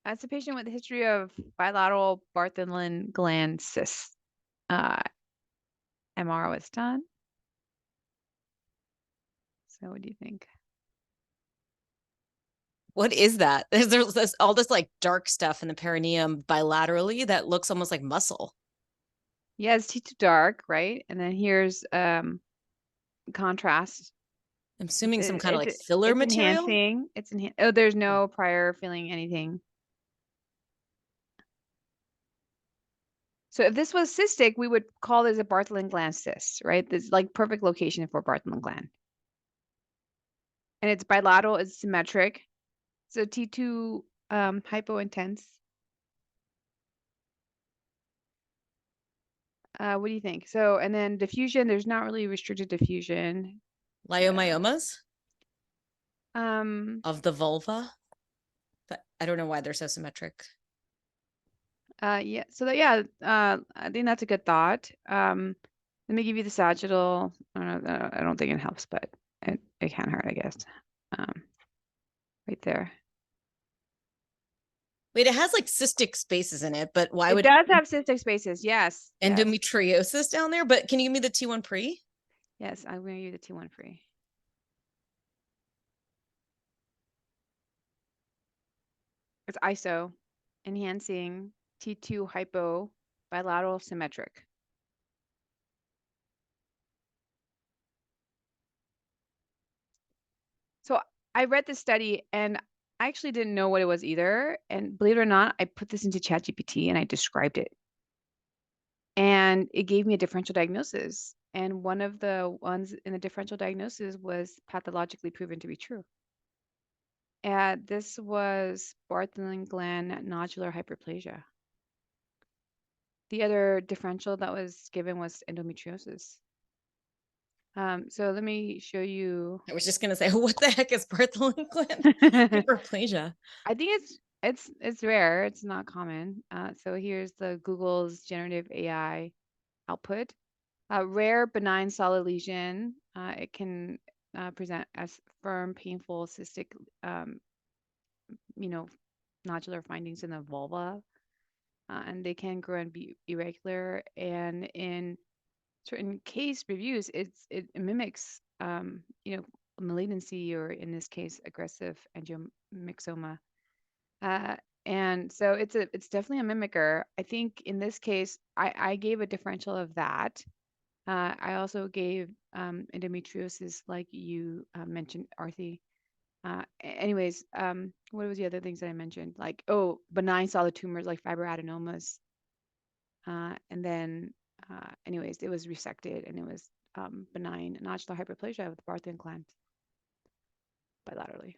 That's a patient with a history of bilateral Bartholin gland cysts. MR was done. So what do you think? What is that? There's all this like dark stuff in the perineum bilaterally that looks almost like muscle. Yeah, it's T2 dark, right? And then here's contrast. I'm assuming some kind of like It's filler it's material. enhancing. Oh, there's no prior filling anything. So if this was cystic, we would call this a Bartholin gland cyst, right? This is like perfect location for Bartholin gland. And it's bilateral, it's symmetric. So T2 hypointense. What do you think? So, and then diffusion, there's not really restricted diffusion. Leiomyomas Um, of the vulva. But I don't know why they're so symmetric. yeah, so that, yeah, I think that's a good thought. Let me give you the sagittal. I don't think it helps, but it can't hurt, I guess. Right there. Wait, it has like cystic spaces in it, but why It would does have cystic spaces. Yes. Yes. endometriosis down there? But can you give me the T1 pre? Yes, I'm going to use the T1 free. It's ISO, enhancing T2 hypo, bilateral symmetric. So I read this study and I actually didn't know what it was either. And believe it or not, I put this into ChatGPT and I described it. And it gave me a differential diagnosis. And one of the ones in the differential diagnosis was pathologically proven to be true. And this was Bartholin gland nodular hyperplasia. The other differential that was given was endometriosis. So let me show you. I was just gonna say, what the heck is Bartholin gland I hyperplasia? think it's rare. It's not common. So here's the Google's generative AI output. Rare benign solid lesion. It can present as firm, painful, cystic, nodular findings in the vulva, and they can grow and be irregular. And in certain case reviews, it mimics, malignancy, or in this case, aggressive angiomyxoma. And so it's definitely a mimicker. I think in this case, I gave a differential of that. I also gave endometriosis, like you mentioned, Aarti. Anyways, what was the other things that I mentioned? Like, oh, benign solid tumors like fibroadenomas. And then, anyways, it was resected and it was benign nodular hyperplasia with Bartholin gland bilaterally.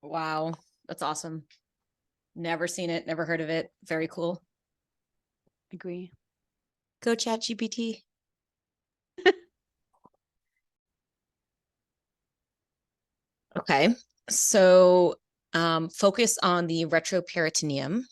Wow, that's awesome. Never seen it, never heard of it. Very cool. Agree. Go ChatGPT. Okay, so focus on the retroperitoneum.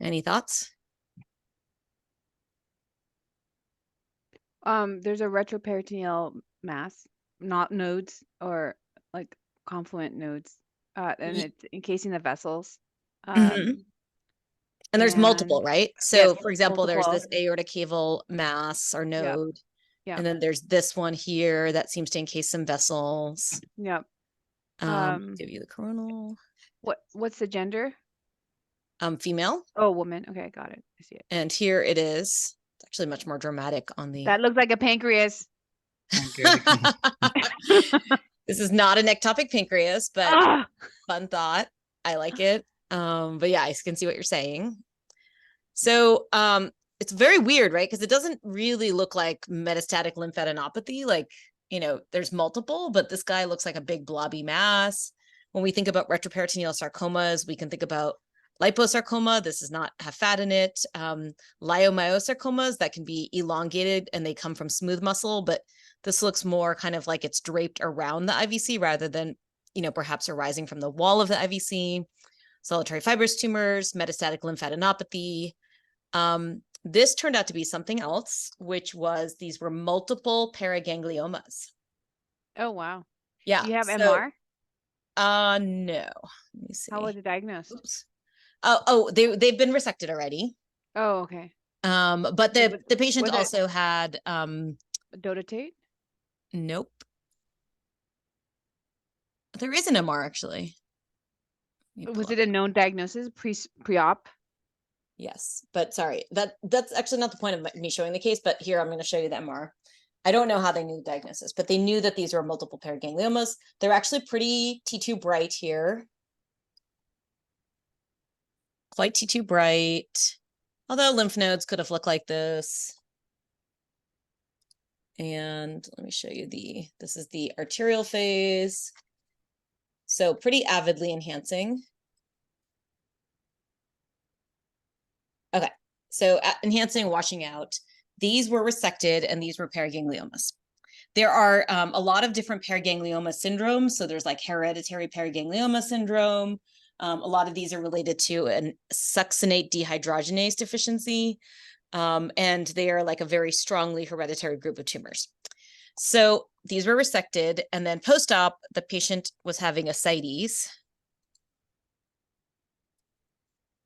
Any thoughts? There's a retroperitoneal mass, not nodes or like confluent nodes, and it's encasing the vessels. Mhm. And there's multiple, And right? yes, So for example, there's multiple. this aortic caval mass or Yep, node, yep, and then there's this one here that seems to encase some vessels. yep. Give you the coronal. What's the gender? Female. Oh, woman. Okay, got it. I see it. And here it is. It's actually much more dramatic on the. That looks like a pancreas. Pancreatic. This is not an ectopic pancreas, but Ah! fun thought. I like it. But yeah, I can see what you're saying. So it's very weird, right? Because it doesn't really look like metastatic lymphadenopathy. Like, there's multiple, but this guy looks like a big blobby mass. When we think about retroperitoneal sarcomas, we can think about liposarcoma. This does not have fat in it. Leiomyosarcomas that can be elongated and they come from smooth muscle, but this looks more kind of like it's draped around the IVC rather than, perhaps arising from the wall of the IVC. solitary fibrous tumors, metastatic lymphadenopathy. This turned out to be something else, which was these were multiple paragangliomas. Oh, wow. Yeah. Do you have So, MR? no. Let me How was see. it diagnosed? Oops. Oh, they've been resected already. Oh, okay. But the patient Was it also had dotatate? nope. There is an MR actually. Was it a known diagnosis pre-op? Yes, but sorry, that's actually not the point of me showing the case, but here I'm going to show you the MR. I don't know how they knew the diagnosis, but they knew that these were multiple paragangliomas. They're actually pretty T2 bright here. Quite T2 bright, although lymph nodes could have looked like this. And let me show you this is the arterial phase. So pretty avidly enhancing. Okay, so enhancing, washing out. These were resected and these were paragangliomas. There are a lot of different paraganglioma syndromes. So there's like hereditary paraganglioma syndrome. A lot of these are related to an succinate dehydrogenase deficiency. And they are like a very strongly hereditary group of tumors. So these were resected, and then post-op, the patient was having ascites.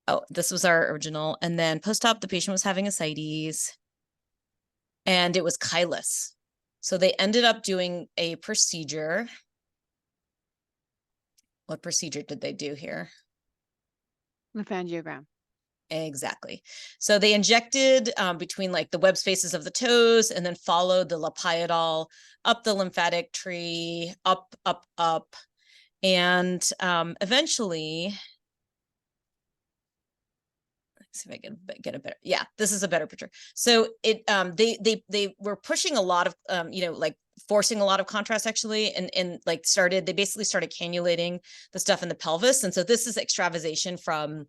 Oh, this was our original. And then post-op, the patient was having ascites, and it was chylous. So they ended up doing a procedure. What procedure did they do here? Lymphangiogram. Exactly. So they injected between like the web spaces of the toes and then followed the lapiodal up the lymphatic tree, up, up, up. And eventually, let's see if I can get a better, yeah, this is a better picture. So it they were pushing a lot of like forcing a lot of contrast actually, and like they basically started cannulating the stuff in the pelvis. And so this is extravasation from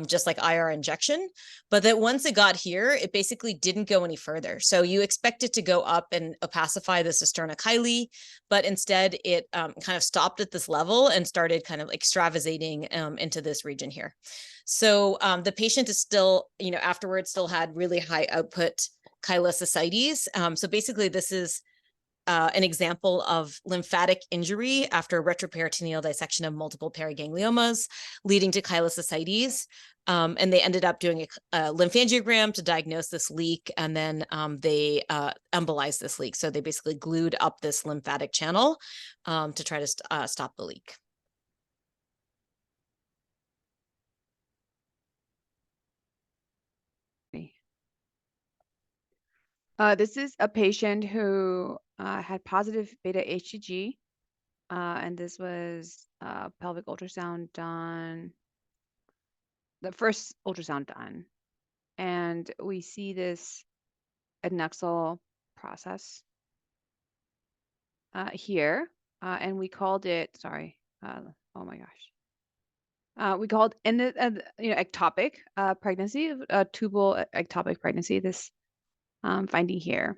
just like IR injection, but that once it got here, it basically didn't go any further. So you expect it to go up and opacify the cisterna chyli, but instead it kind of stopped at this level and started kind of extravasating into this region here. So the patient is still, afterwards still had really high output chylous ascites. So basically this is an example of lymphatic injury after retroperitoneal dissection of multiple paragangliomas, leading to chylous ascites. And they ended up doing a lymphangiogram to diagnose this leak, and then they embolized this leak. So they basically glued up this lymphatic channel to try to stop the leak. This is a patient who had positive beta HCG, and this was pelvic ultrasound done, the first ultrasound done. And we see this adnexal process here, and we called it, sorry, oh my gosh. We called ectopic pregnancy, tubal ectopic pregnancy, this finding here,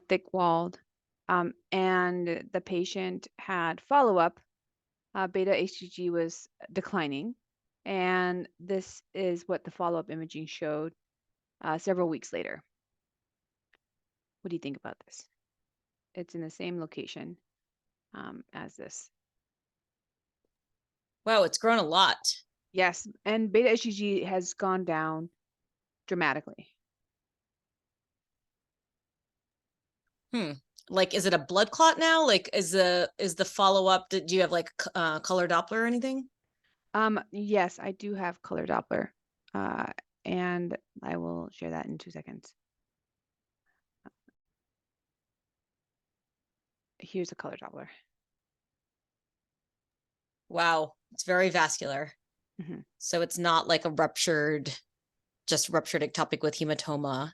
thick-walled, and the patient had follow-up. Beta HCG was declining, and this is what the follow-up imaging showed several weeks later. What do you think about this? It's in the same location as this. Wow, it's grown a lot. Yes, and beta HCG has gone down dramatically. Like, is it a blood clot now? Like, is the follow-up, do you have like color Doppler or anything? Yes, I do have color Doppler, and I will share that in 2 seconds. Here's a color Doppler. Wow, it's very vascular. Mm-hmm. So it's not like just ruptured ectopic with hematoma.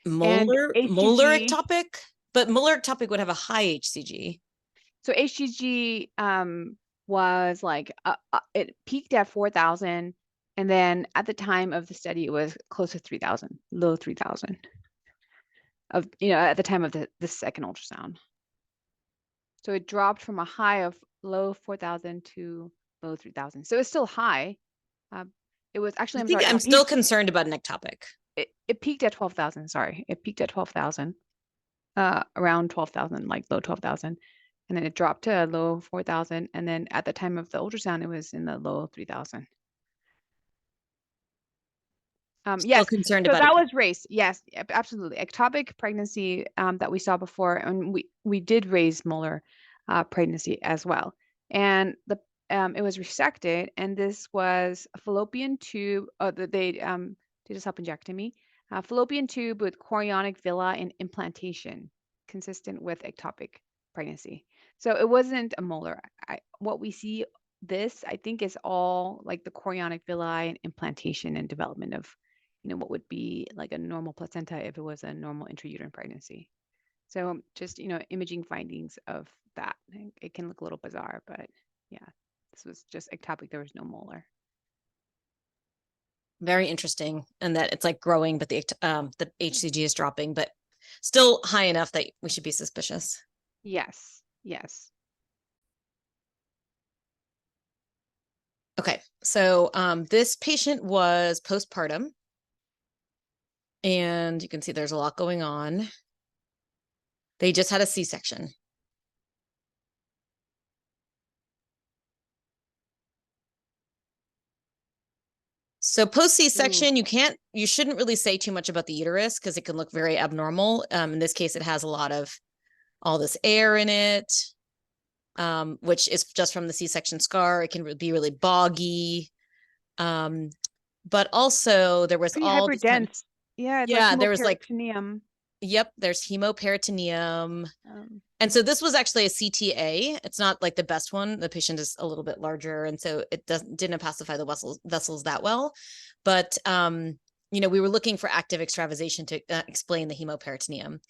Molar ectopic, but molar ectopic would have a high HCG. So HCG was like it peaked at 4,000, and then at the time of the study it was close to 3,000, low 3,000 at the time of the second ultrasound. So it dropped from a high of low 4,000 to low 3,000. So it's still high. It was actually, I I'm think sorry, I'm still concerned about an ectopic. it peaked at 12,000. Sorry, it peaked at 12,000, around 12,000, like low 12,000. And then it dropped to low 4,000. And then at the time of the ultrasound, it was in the low 3,000. Still Yes, concerned so about that it. was race. Yes, absolutely. Ectopic pregnancy that we saw before, and we did raise molar pregnancy as well. And it was resected, and this was a fallopian tube. They did a salpingectomy, fallopian tube with chorionic villi and implantation, consistent with ectopic pregnancy. So it wasn't a molar. What we see this, I think, is all like the chorionic villi and implantation and development of what would be like a normal placenta if it was a normal intrauterine pregnancy. So just, imaging findings of that. It can look a little bizarre, but yeah, this was just ectopic. There was no molar. Very interesting. And that it's like growing, but the HCG is dropping, but still high enough that we should be suspicious. Yes. Yes. Okay. So this patient was postpartum. And you can see there's a lot going on. They just had a C-section. So post C-section, you shouldn't really say too much about the uterus because it can look very abnormal. In this case, it has a lot of all this air in it, which is just from the C-section scar. It can be really boggy. But also there was pretty all this kind of, hyperdense. Yeah, it's like yeah, there was like, hemoperitoneum. yep, there's hemoperitoneum. And so this was actually a CTA. It's not like the best one. The patient is a little bit larger, and so it didn't pacify the vessels that well. But we were looking for active extravasation to explain the hemoperitoneum.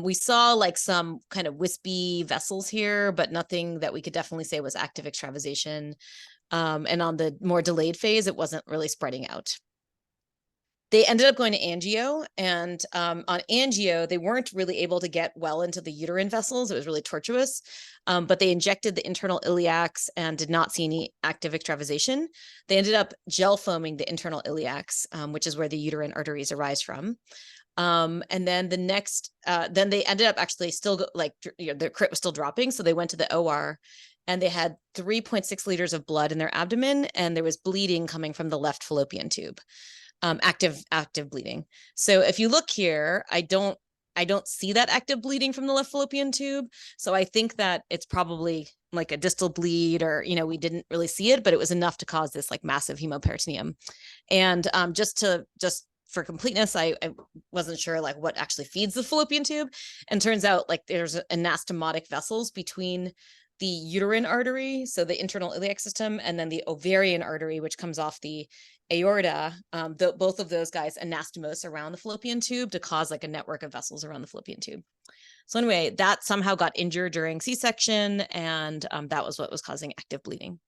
We saw like some kind of wispy vessels here, but nothing that we could definitely say was active extravasation. And on the more delayed phase, it wasn't really spreading out. They ended up going to angio, and on angio, they weren't really able to get well into the uterine vessels. It was really tortuous, but they injected the internal iliacs and did not see any active extravasation. They ended up gel foaming the internal iliacs, which is where the uterine arteries arise from. And then then they ended up actually still their crit was still dropping. So they went to the OR and they had 3.6 liters of blood in their abdomen, and there was bleeding coming from the left fallopian tube. Active bleeding. So if you look here, I don't see that active bleeding from the left fallopian tube. So I think that it's probably like a distal bleed, or we didn't really see it, but it was enough to cause this like massive hemoperitoneum. And just for completeness, I wasn't sure like what actually feeds the fallopian tube, and turns out like there's anastomotic vessels between the uterine artery, so the internal iliac system, and then the ovarian artery, which comes off the aorta. Both of those guys anastomose around the fallopian tube to cause like a network of vessels around the fallopian tube. So anyway, that somehow got injured during C-section, and that was what was causing active bleeding.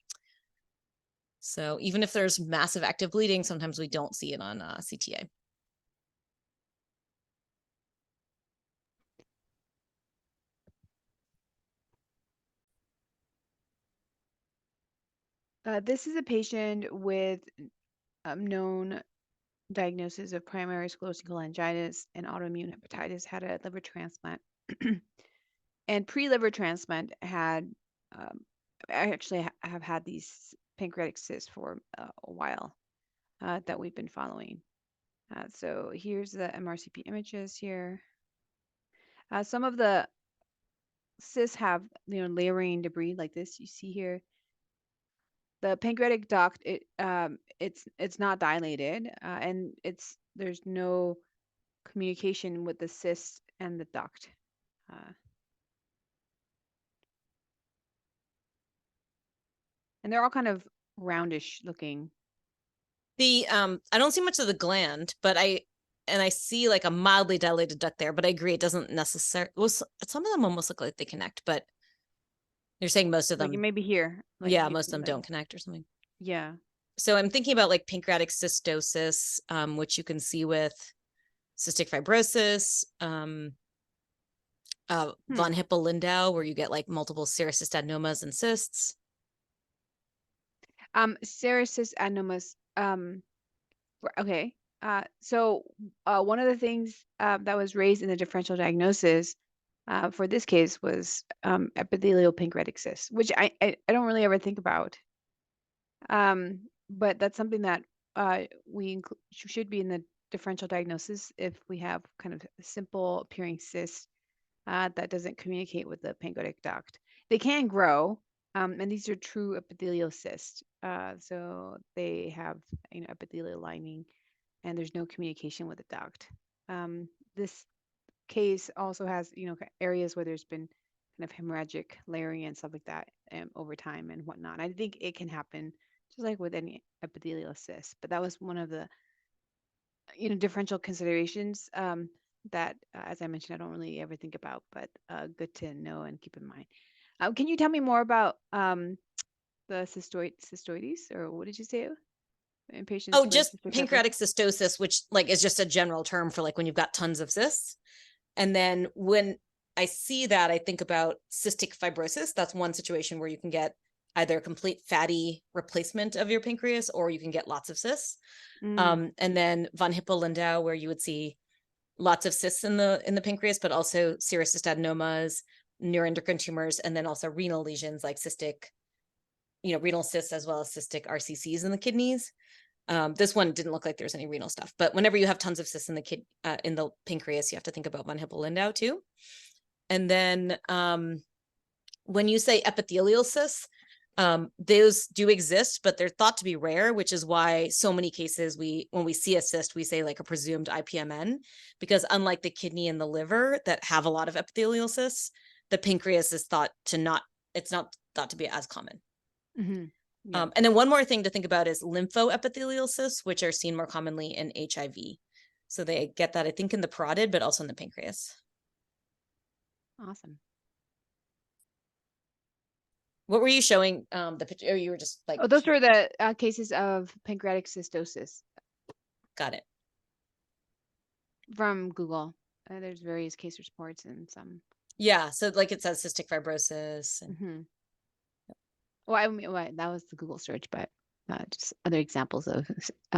So even if there's massive active bleeding, sometimes we don't see it on CTA. This is a patient with known diagnosis of primary sclerosing cholangitis and autoimmune hepatitis, had a liver transplant. And pre-liver transplant had, I actually have had these pancreatic cysts for a while that we've been following. So here's the MRCP images here. Some of the cysts have, layering debris like this you see here. The pancreatic duct, it's not dilated, and there's no communication with the cyst and the duct. And they're all kind of roundish looking. I don't see much of the gland, but I see like a mildly dilated duct there, but I agree it doesn't necessarily. Well, some of them almost look like they connect, but you're saying most of them, Like maybe here. Like yeah, most of them don't connect or something. Yeah. So I'm thinking about like pancreatic cystosis, which you can see with cystic fibrosis. von Hippel-Lindau, where you get like multiple serous adenomas and cysts. Serous adenomas. Okay. So one of the things that was raised in the differential diagnosis for this case was epithelial pancreatic cysts, which I don't really ever think about. But that's something that we should be in the differential diagnosis if we have kind of a simple appearing cyst that doesn't communicate with the pancreatic duct. They can grow, and these are true epithelial cysts. So they have, epithelial lining, and there's no communication with the duct. This case also has, areas where there's been kind of hemorrhagic layering and stuff like that over time and whatnot. I think it can happen just like with any epithelial cyst, but that was one of the, differential considerations that, as I mentioned, I don't really ever think about, but good to know and keep in mind. Can you tell me more about the cystoides, or what did you say? In patients Oh, with just cystic pancreatic fibrosis? cystosis, which like is just a general term for like when you've got tons of cysts. And then when I see that, I think about cystic fibrosis. That's one situation where you can get either complete fatty replacement of your pancreas, or you can get lots of cysts. And then von Hippel-Lindau, where you would see lots of cysts in the pancreas, but also serous adenomas, neuroendocrine tumors, and then also renal lesions like cystic, renal cysts, as well as cystic RCCs in the kidneys. This one didn't look like there's any renal stuff, but whenever you have tons of cysts in the pancreas, you have to think about von Hippel-Lindau too. And then when you say epithelial cysts, those do exist, but they're thought to be rare, which is why so many cases when we see a cyst, we say like a presumed IPMN, because unlike the kidney and the liver that have a lot of epithelial cysts, the pancreas is it's not thought to be as common. Yeah. And then one more thing to think about is lymphoepithelial cysts, which are seen more commonly in HIV. So they get that, I think, in the parotid, but also in the pancreas. Awesome. What were you showing the picture? Or you were just like, Oh, those were the cases of pancreatic cystosis got it. from Google. There's various case reports and some. Yeah. So like it says cystic fibrosis. And... Well, I mean, that was the Google search, but just other examples of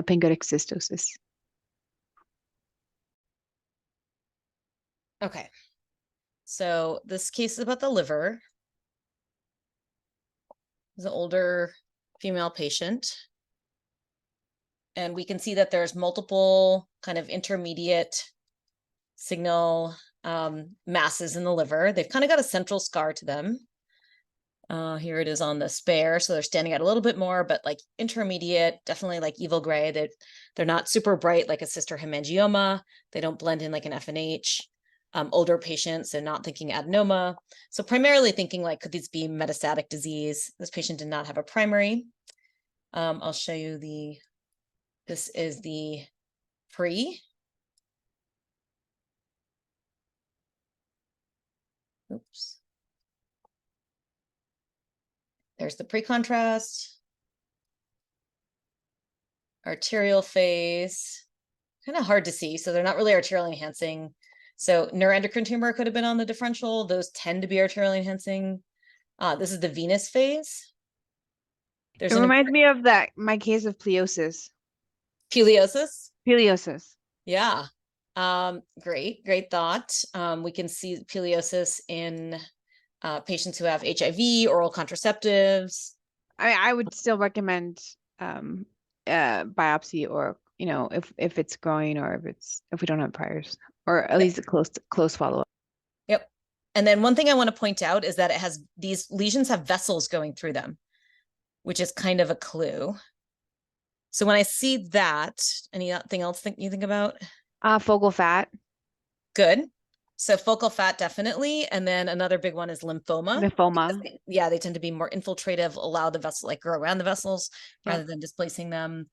pancreatic cystosis. Okay. So this case is about the liver. It's an older female patient. And we can see that there's multiple kind of intermediate signal masses in the liver. They've kind of got a central scar to them. Here it is on the spare. So they're standing out a little bit more, but like intermediate, definitely like evil gray. They're not super bright like a cyst or hemangioma. They don't blend in like an FNH. Older patients, so not thinking adenoma. So primarily thinking like, could these be metastatic disease? This patient did not have a primary. I'll show you this is the pre. Oops. There's the pre-contrast. Arterial phase, kind of hard to see. So they're not really arterial enhancing. So neuroendocrine tumor could have been on the differential. Those tend to be arterial enhancing. This is the venous phase. It reminds me of my case of pleosis. Peleosis? Peleosis. Yeah. Great thought. We can see peleosis in patients who have HIV, oral contraceptives. I would still recommend biopsy, or if it's growing, or if we don't have priors, or at least a close follow-up. Yep. And then one thing I want to point out is that these lesions have vessels going through them, which is kind of a clue. So when I see that, anything else you think about? Focal fat. Good. So focal fat, definitely. And then another big one is lymphoma. Lymphoma. They tend to be more infiltrative, allow the vessel, like grow around the vessels rather than displacing them.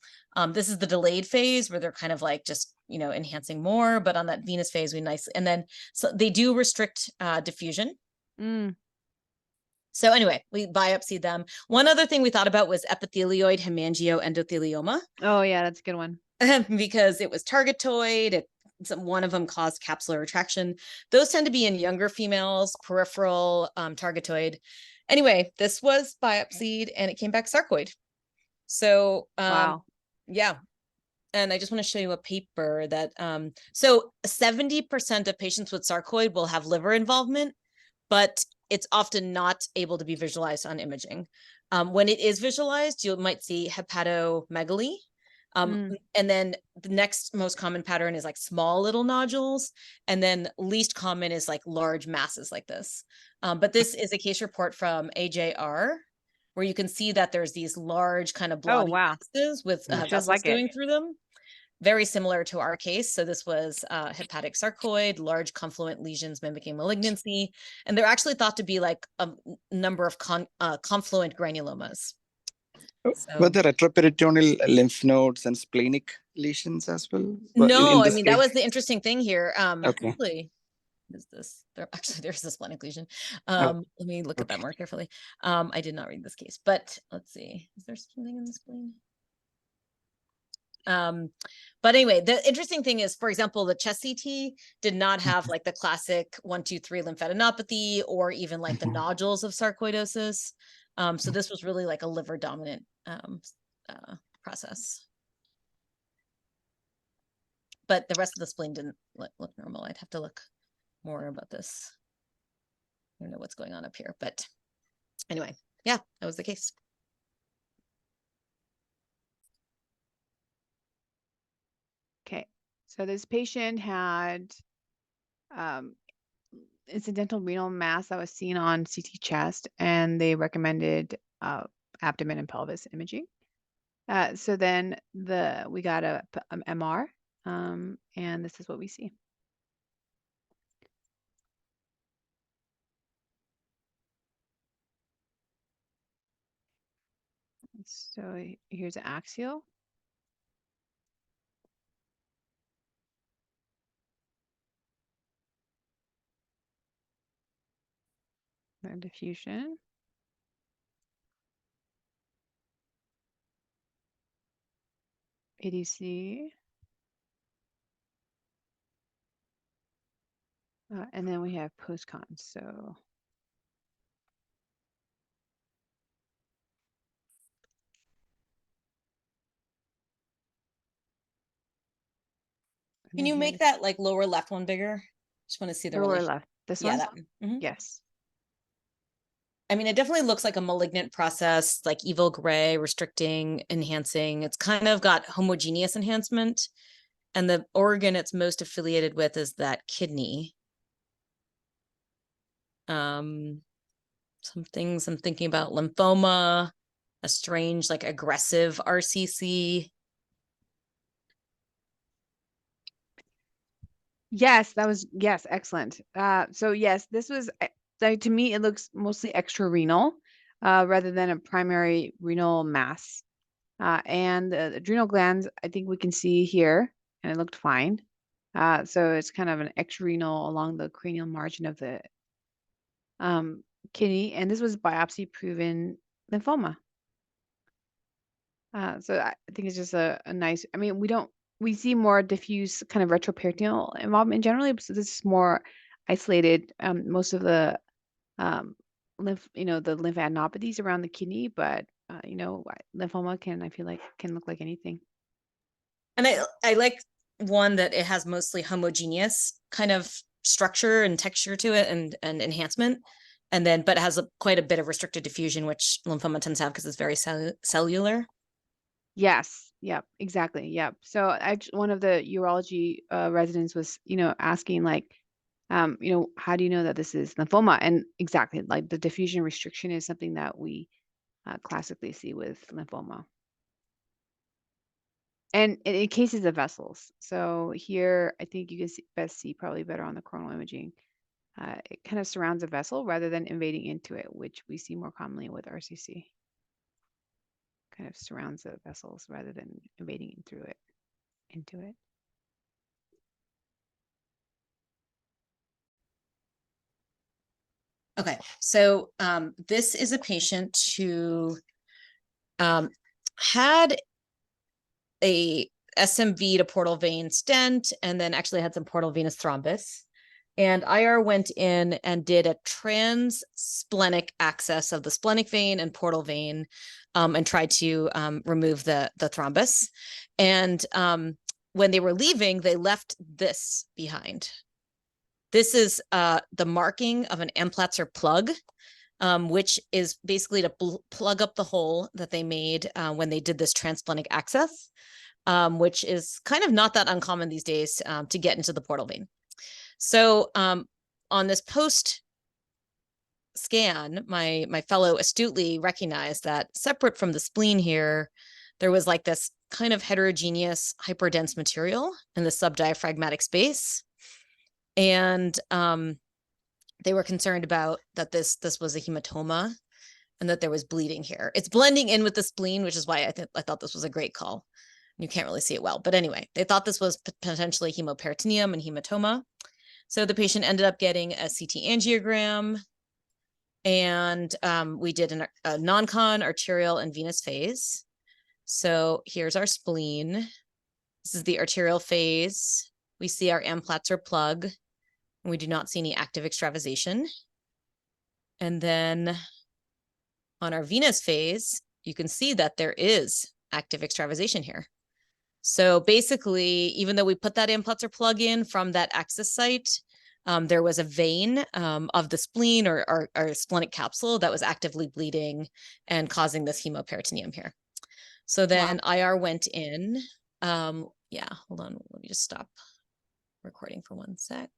This is the delayed phase where they're kind of like just, enhancing more, but on that venous phase, and then, so they do restrict diffusion. So anyway, we biopsied them. One other thing we thought about was epithelioid hemangioendothelioma. Oh yeah, that's a good one. Because it was targetoid, it one of them caused capsular retraction. Those tend to be in younger females, peripheral, targetoid. Anyway, this was biopsied and it came back sarcoid. So Wow. yeah. And I just want to show you a paper that so 70% of patients with sarcoid will have liver involvement, but it's often not able to be visualized on imaging. When it is visualized, you might see hepatomegaly. And then the next most common pattern is like small little nodules. And then least common is like large masses like this. But this is a case report from AJR, where you can see that there's these large kind of blobby masses with Just vessels like going it. through them. Very similar to our case. So this was hepatic sarcoid, large confluent lesions mimicking malignancy. And they're actually thought to be like a number of confluent granulomas. So, were there retroperitoneal lymph nodes and splenic lesions as well? No, I this mean, case? that was the interesting thing here. Okay. Actually, is this there's a splenic lesion. Oh, Let me look at that more carefully. I did not read this case, but let's see. Is there something in the spleen? But anyway, the interesting thing is, for example, the chest CT did not have like the classic 1, 2, 3 lymphadenopathy or even like the nodules of sarcoidosis. So this was really like a liver dominant process. But the rest of the spleen didn't look normal. I'd have to look more about this. I don't know what's going on up here, but anyway, yeah, that was the case. Okay, so this patient had incidental renal mass that was seen on CT chest, and they recommended abdomen and pelvis imaging. So then we got an MR, and this is what we see. So here's an axial. Their diffusion. ADC. And then we have post-con. So Can you make that like lower left one bigger? Just want to see the lower relation. left. This Yeah, one? that one. Yes. I mean, it definitely looks like a malignant process, like evil gray, restricting, enhancing. It's kind of got homogeneous enhancement. And the organ it's most affiliated with is that kidney. Some things I'm thinking about: lymphoma, a strange, like aggressive RCC. Yes, yes, excellent. So yes, this was like, to me, it looks mostly extrarenal rather than a primary renal mass. And the adrenal glands, I think we can see here, and it looked fine. So it's kind of an extrarenal along the cranial margin of the kidney, and this was biopsy proven lymphoma. So I think it's just a nice, I mean, we see more diffuse kind of retroperitoneal involvement generally, so this is more isolated. Most of the the lymphadenopathies around the kidney, but lymphoma I feel like can look like anything. And I like one that it has mostly homogeneous kind of structure and texture to it and enhancement. And then, but it has quite a bit of restricted diffusion, which lymphoma tends to have because it's very cellular. Yes. Yep. Exactly. Yep. So one of the urology residents was, asking like, how do you know that this is lymphoma? And exactly, like the diffusion restriction is something that we classically see with lymphoma. And in cases of vessels. So here, I think you can best see probably better on the coronal imaging. It kind of surrounds a vessel rather than invading into it, which we see more commonly with RCC. Kind of surrounds the vessels rather than invading into it. Okay, so this is a patient who had SMV to portal vein stent, and then actually had some portal venous thrombus. And IR went in and did a trans-splenic access of the splenic vein and portal vein, and tried to remove the thrombus. And when they were leaving, they left this behind. This is the marking of an Amplatzer plug, which is basically to plug up the hole that they made when they did this trans-splenic access, which is kind of not that uncommon these days to get into the portal vein. So on this post scan, my fellow astutely recognized that separate from the spleen here, there was like this kind of heterogeneous hyperdense material in the subdiaphragmatic space. And they were concerned about that this was a hematoma and that there was bleeding here. It's blending in with the spleen, which is why I thought this was a great call. You can't really see it well, but anyway, they thought this was potentially hemoperitoneum and hematoma. So the patient ended up getting a CT angiogram, and we did a non-con, arterial, and venous phase. So here's our spleen. This is the arterial phase. We see our Amplatzer plug, and we do not see any active extravasation. And then on our venous phase, you can see that there is active extravasation here. So basically, even though we put that Amplatzer plug in from that access site, there was a vein of the spleen or splenic capsule that was actively bleeding and causing this hemoperitoneum here. So then IR went in. Yeah, hold on. Let me just stop recording for 1 sec.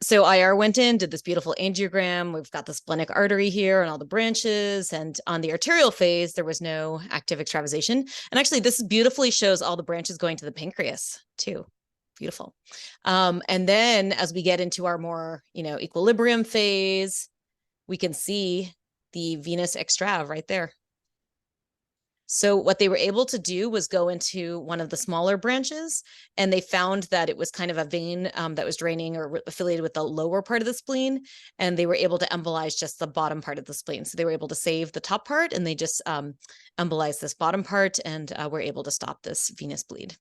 So IR went in, did this beautiful angiogram. We've got the splenic artery here and all the branches. And on the arterial phase, there was no active extravasation. And actually, this beautifully shows all the branches going to the pancreas too. Beautiful. And then as we get into our more, equilibrium phase, we can see the venous extrav right there. So what they were able to do was go into one of the smaller branches, and they found that it was kind of a vein that was draining or affiliated with the lower part of the spleen, and they were able to embolize just the bottom part of the spleen. So they were able to save the top part, and they just embolized this bottom part, and were able to stop this venous bleed.